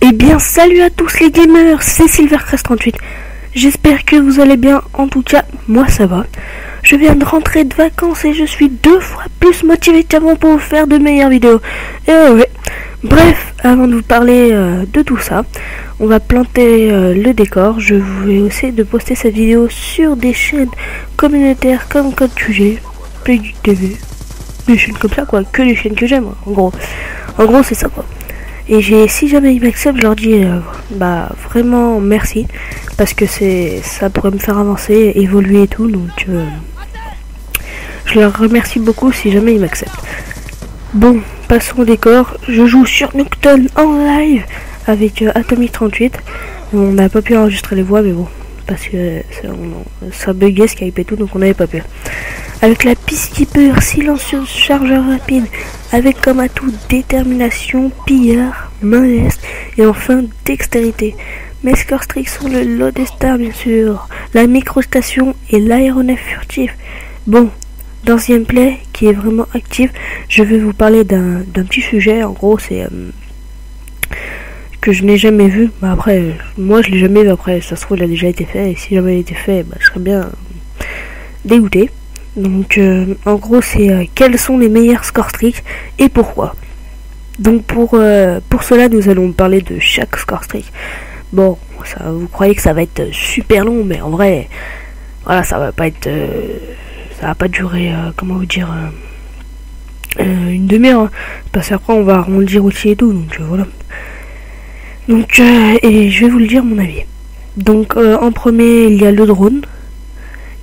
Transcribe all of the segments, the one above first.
Eh bien, salut à tous les gamers, c'est Silvercrest38. J'espère que vous allez bien, en tout cas, moi ça va. Je viens de rentrer de vacances et je suis 2 fois plus motivé qu'avant pour vous faire de meilleures vidéos. Et ouais. Bref, avant de vous parler de tout ça, on va planter le décor. Je vais essayer de poster cette vidéo sur des chaînes communautaires comme CodeQG, PlayTV, des chaînes comme ça quoi, que les chaînes que j'aime en gros. En gros c'est ça quoi. Et si jamais ils m'acceptent, je leur dis vraiment merci, parce que ça pourrait me faire avancer, évoluer et tout, donc je leur remercie beaucoup si jamais ils m'acceptent. Bon, passons au décor. Je joue sur Nocturne en live avec Atomic38. On n'a pas pu enregistrer les voix, mais bon, parce que ça buguait Skype et tout, donc on n'avait pas pu. Avec la Peacekeeper, silencieuse, chargeur rapide, avec comme atout détermination, pillard, main leste et enfin dextérité. Mes scores stricts sont le Lodestar bien sûr, la microstation et l'aéronef furtif. Bon, dans ce gameplay qui est vraiment actif, je vais vous parler d'un petit sujet. En gros c'est que je n'ai jamais vu. Après, moi je l'ai jamais vu, après ça se trouve il a déjà été fait, et si jamais il a été fait, je serais bien dégoûté. Donc en gros c'est quels sont les meilleurs scores streaks et pourquoi. Donc pour cela nous allons parler de chaque score streak. Bon, ça, vous croyez que ça va être super long, mais en vrai voilà, ça va pas être ça va pas durer comment vous dire une demi-heure hein. Parce qu'après on va arrondir aussi et tout, donc voilà. Donc et je vais vous le dire mon avis. Donc en premier il y a le drone,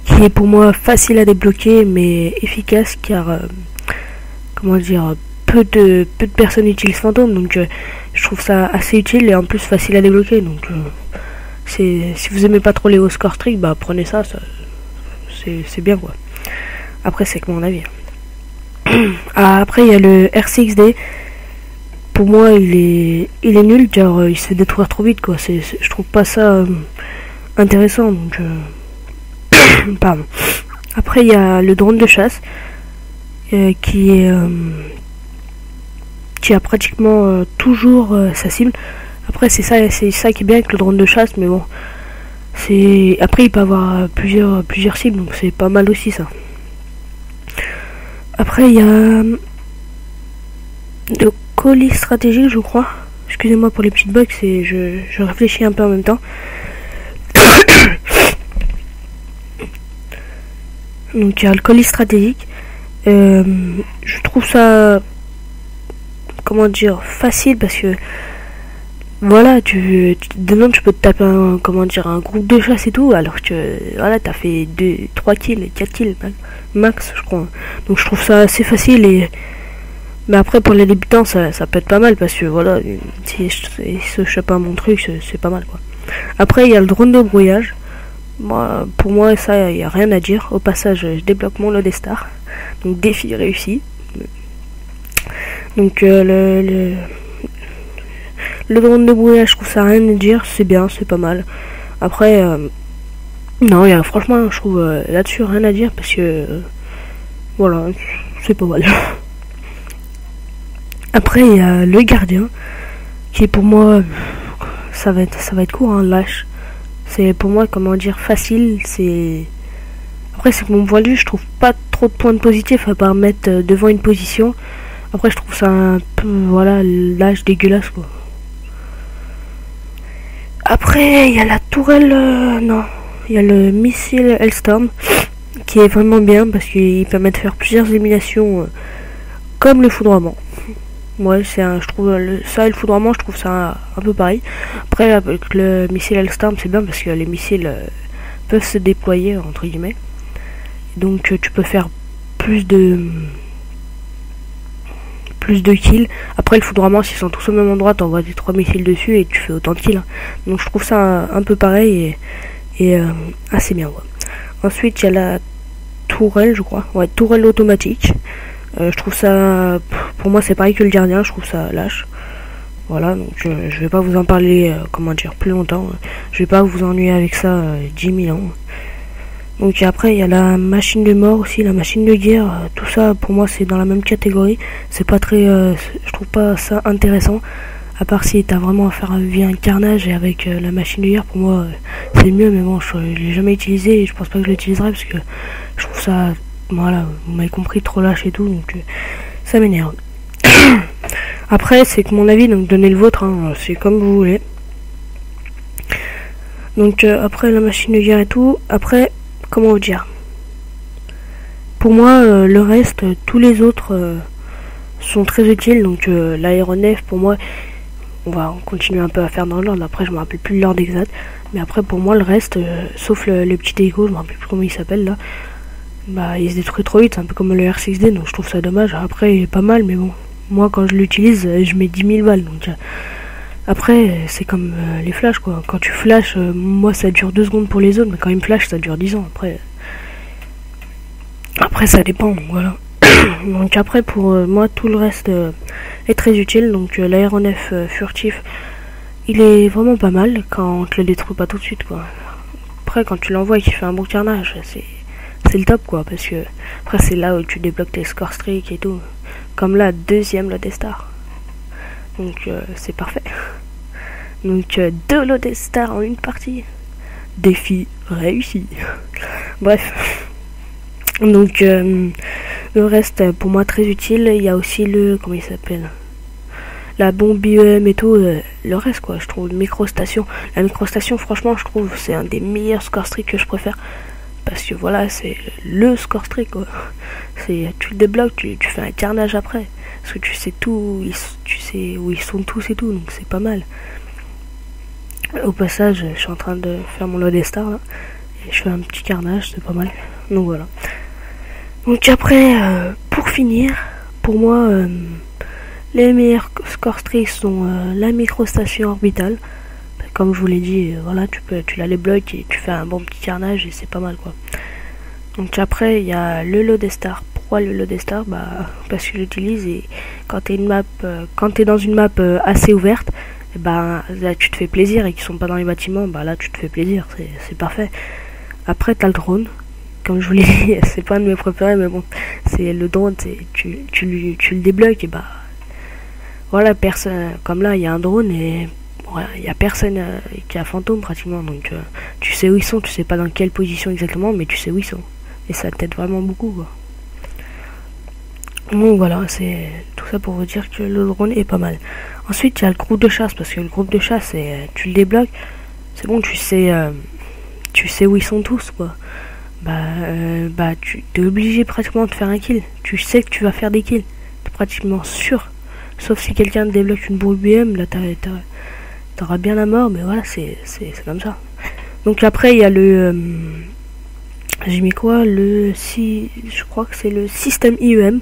qui est pour moi facile à débloquer mais efficace, car comment dire, peu de personnes utilisent Fantôme, donc je trouve ça assez utile et en plus facile à débloquer. Donc si vous aimez pas trop les hauts score streaks, prenez ça c'est bien quoi. Après c'est que mon avis. Après il y a le R6D. Pour moi il est nul, car il se fait détruire trop vite quoi. Je trouve pas ça intéressant, donc pardon. Après il y a le drone de chasse qui a pratiquement toujours sa cible. Après c'est ça qui est bien avec le drone de chasse, mais bon, après il peut avoir plusieurs cibles, donc c'est pas mal aussi ça. Après il y a le colis stratégique, je crois. Excusez-moi pour les petites bugs, je réfléchis un peu en même temps. Donc il y a le colis stratégique. Je trouve ça, comment dire, facile, parce que voilà, demain tu peux te taper un groupe de chasse et tout, alors que voilà, t'as fait 3 kills, 4 kills max je crois. Donc je trouve ça assez facile, mais après pour les débutants ça peut être pas mal, parce que voilà, si se chope à mon truc, c'est pas mal quoi. Après il y a le drone de brouillage. Pour moi ça y a rien à dire. Au passage je débloque mon Lodestar, donc défi réussi. Donc le drone de brouillage, je trouve ça rien à dire, c'est bien, c'est pas mal. Après non, franchement je trouve là-dessus rien à dire, parce que voilà, c'est pas mal. Après il y a le gardien, qui pour moi ça va être court hein, lâche. C'est pour moi, comment dire, facile. Après c'est que mon point de vue, je trouve pas trop de points positifs à part mettre devant une position. Après je trouve ça un peu, voilà, lâche, dégueulasse quoi. Après il y a la tourelle, non, il y a le missile Hellstorm, qui est vraiment bien, parce qu'il permet de faire plusieurs éliminations comme le foudroiement. Ouais, je trouve ça et le foudroiement, je trouve ça un peu pareil. Après avec le missile Hellstorm c'est bien, parce que les missiles peuvent se déployer entre guillemets, donc tu peux faire plus de kills. Après le foudroiement, s'ils sont tous au même endroit, t'envoies des 3 missiles dessus et tu fais autant de kills hein. Donc je trouve ça un peu pareil et assez bien quoi. Ensuite il y a la tourelle, je crois, ouais, tourelle automatique. Je trouve ça, pour moi c'est pareil que le gardien, je trouve ça lâche. Voilà, donc je vais pas vous en parler plus longtemps. Je vais pas vous ennuyer avec ça 10 000 ans. Donc après il y a la machine de mort aussi, la machine de guerre. Tout ça pour moi c'est dans la même catégorie. C'est pas très, je trouve pas ça intéressant, À part si t'as vraiment à faire via un carnage et avec la machine de guerre, pour moi c'est mieux, mais bon, je l'ai jamais utilisé et je pense pas que je l'utiliserai parce que je trouve ça, voilà, vous m'avez compris, trop lâche et tout, donc ça m'énerve. Après, c'est que mon avis, donc donnez le vôtre, hein, c'est comme vous voulez. Donc après la machine de guerre et tout, après, comment vous dire, pour moi le reste, tous les autres sont très utiles. Donc l'aéronef, pour moi, on va continuer un peu à faire dans l'ordre, après je me rappelle plus l'ordre exact, mais après pour moi le reste, sauf le petit hélico, je me rappelle plus comment il s'appelle là, bah il se détruit trop vite, c'est un peu comme le R6D, donc je trouve ça dommage. Après il est pas mal, mais bon, moi quand je l'utilise je mets 10 000 balles, donc après c'est comme les flashs quoi, quand tu flashes, moi ça dure 2 secondes pour les autres, mais quand ils me flashent ça dure 10 ans. Après ça dépend, donc voilà. Donc après pour moi tout le reste est très utile. Donc l'aéronef furtif, il est vraiment pas mal quand on te le détruit pas tout de suite quoi. Après quand tu l'envoies et qu'il fait un bon carnage, c'est le top quoi, parce que après c'est là où tu débloques tes score streaks et tout, comme la deuxième Lodestar, donc c'est parfait. Donc 2 Lodestar en une partie, défi réussi. Bref, donc le reste pour moi très utile. Il y a aussi le, comment il s'appelle, la bombe IEM et tout, le reste quoi, je trouve. Microstation, la microstation franchement je trouve c'est un des meilleurs score streaks que je préfère, parce que voilà, c'est le score streak quoi. C'est, tu le débloques, tu fais un carnage après, parce que tu sais tout, tu sais où ils sont tous et tout, donc c'est pas mal. Au passage, je suis en train de faire mon Lodestar là, et je fais un petit carnage, c'est pas mal. Donc voilà. Donc après, pour finir, pour moi, les meilleurs score streaks sont la microstation orbitale. Comme je vous l'ai dit, voilà, tu la débloques et tu fais un bon petit carnage et c'est pas mal quoi. Donc après, il y a le Lodestar. Pourquoi le Lodestar? Bah parce que j'utilise, et quand t'es dans une map assez ouverte, bah là tu te fais plaisir, et qu'ils sont pas dans les bâtiments, bah là tu te fais plaisir, c'est parfait. Après t'as le drone. Comme je vous l'ai dit, c'est pas un de mes préférés, mais bon, c'est le drone, tu le débloques et bah voilà, personne, comme là il y a un drone et il y a personne qui a fantôme pratiquement, donc tu sais où ils sont, tu sais pas dans quelle position exactement, mais tu sais où ils sont, et ça t'aide vraiment beaucoup quoi. Donc voilà, c'est tout ça pour vous dire que le drone est pas mal. Ensuite il y a le groupe de chasse, parce que le groupe de chasse, tu le débloques, c'est bon, tu sais où ils sont tous quoi. Bah tu t'es obligé pratiquement de faire un kill. Tu sais que tu vas faire des kills, t'es pratiquement sûr. Sauf si quelqu'un te débloque une boule BM, là t'auras bien la mort, mais voilà, c'est comme ça. Donc après il y a le j'ai mis quoi, je crois que c'est le système IEM.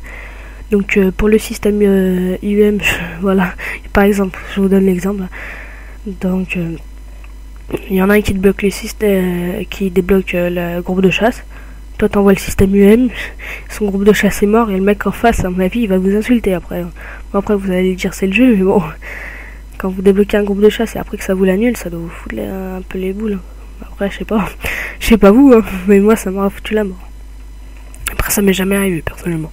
Donc pour le système IEM, voilà, par exemple, je vous donne l'exemple. Donc il y en a un qui débloque le système, qui débloque le groupe de chasse. Toi t'envoies le système UM, son groupe de chasse est mort, et le mec en face, à mon avis, il va vous insulter après. Bon, après vous allez dire c'est le jeu, mais bon, quand vous débloquez un groupe de chasse et après que ça vous l'annule, ça doit vous foutre un peu les boules. Après je sais pas vous, hein, mais moi ça m'a foutu la mort. Après ça m'est jamais arrivé personnellement.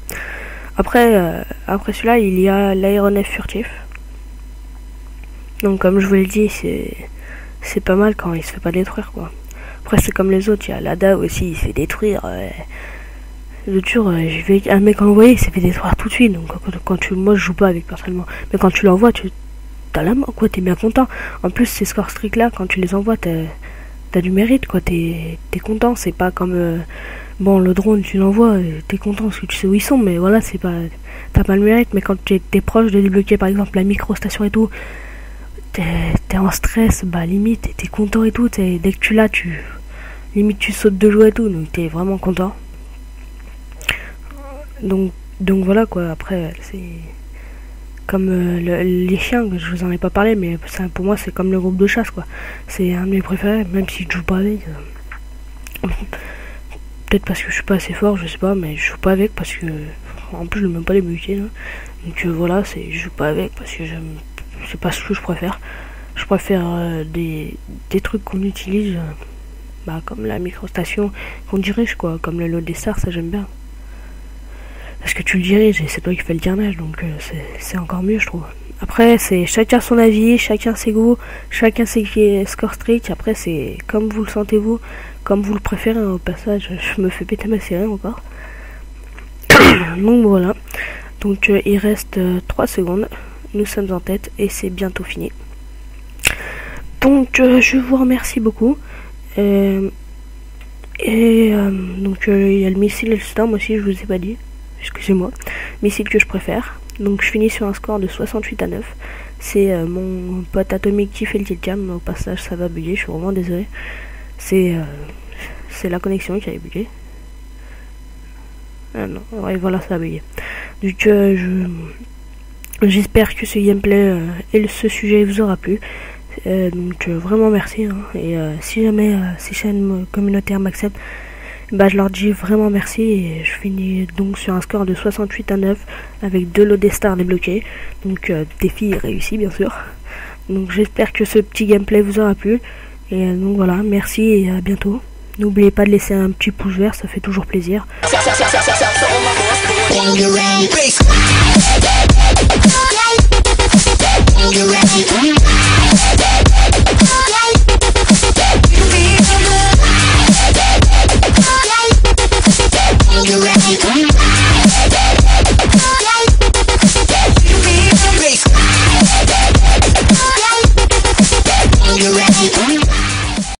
Après celui-là il y a l'aéronef furtif. Donc comme je vous l'ai dit, c'est pas mal quand il se fait pas détruire quoi. Après c'est comme les autres, il y a l'ADA aussi, il se fait détruire. Le dur, j'ai vu un mec envoyé, il s'est fait détruire tout de suite. Donc moi je joue pas avec personnellement, mais quand tu l'envoies, t'as la mort quoi, t'es bien content. En plus ces score streaks là, quand tu les envoies, t'as du mérite quoi, t'es content. C'est pas comme bon, le drone tu l'envoies, t'es content parce que tu sais où ils sont, mais voilà, c'est pas, t'as pas le mérite. Mais quand t'es proche de débloquer par exemple la microstation et tout, t'es en stress, bah limite t'es content et tout, dès que tu l'as, limite tu sautes de joie et tout, donc t'es vraiment content. Donc voilà quoi. Après c'est comme les chiens, je vous en ai pas parlé, mais pour moi c'est comme le groupe de chasse quoi. C'est un de mes préférés, même si je joue pas avec. Peut-être parce que je suis pas assez fort, je sais pas, mais je joue pas avec parce que en plus je n'aime même pas les buter là. Donc voilà, je joue pas avec parce que c'est pas ce que je préfère. Je préfère des trucs qu'on utilise, comme la microstation qu'on dirige quoi, comme le Lodestar, ça j'aime bien. Parce que tu le diriges et c'est toi qui fais le carnage, donc c'est encore mieux, je trouve. Après, c'est chacun son avis, chacun ses goûts, chacun ses scores stricts. Après, c'est comme vous le sentez vous, comme vous le préférez. Au passage, je me fais péter ma série encore. Donc voilà. Donc il reste 3 secondes. Nous sommes en tête et c'est bientôt fini. Donc je vous remercie beaucoup. Donc il y a le missile et le storm aussi, je vous ai pas dit. Excusez-moi. Missile que je préfère. Donc je finis sur un score de 68-9. C'est mon pote atomique qui fait le tilt jam. Au passage ça va bugger, je suis vraiment désolé. C'est la connexion qui a bugué. Ah non, ouais, voilà, ça a bugué. Donc j'espère que ce gameplay et ce sujet vous aura plu. Donc vraiment merci. Hein. Et si jamais ces chaînes communautaires m'acceptent, bah je leur dis vraiment merci. Et je finis donc sur un score de 68-9 avec 2 lots des stars débloqués. Donc défi réussi bien sûr. Donc j'espère que ce petit gameplay vous aura plu. Et donc voilà, merci et à bientôt. N'oubliez pas de laisser un petit pouce vert, ça fait toujours plaisir.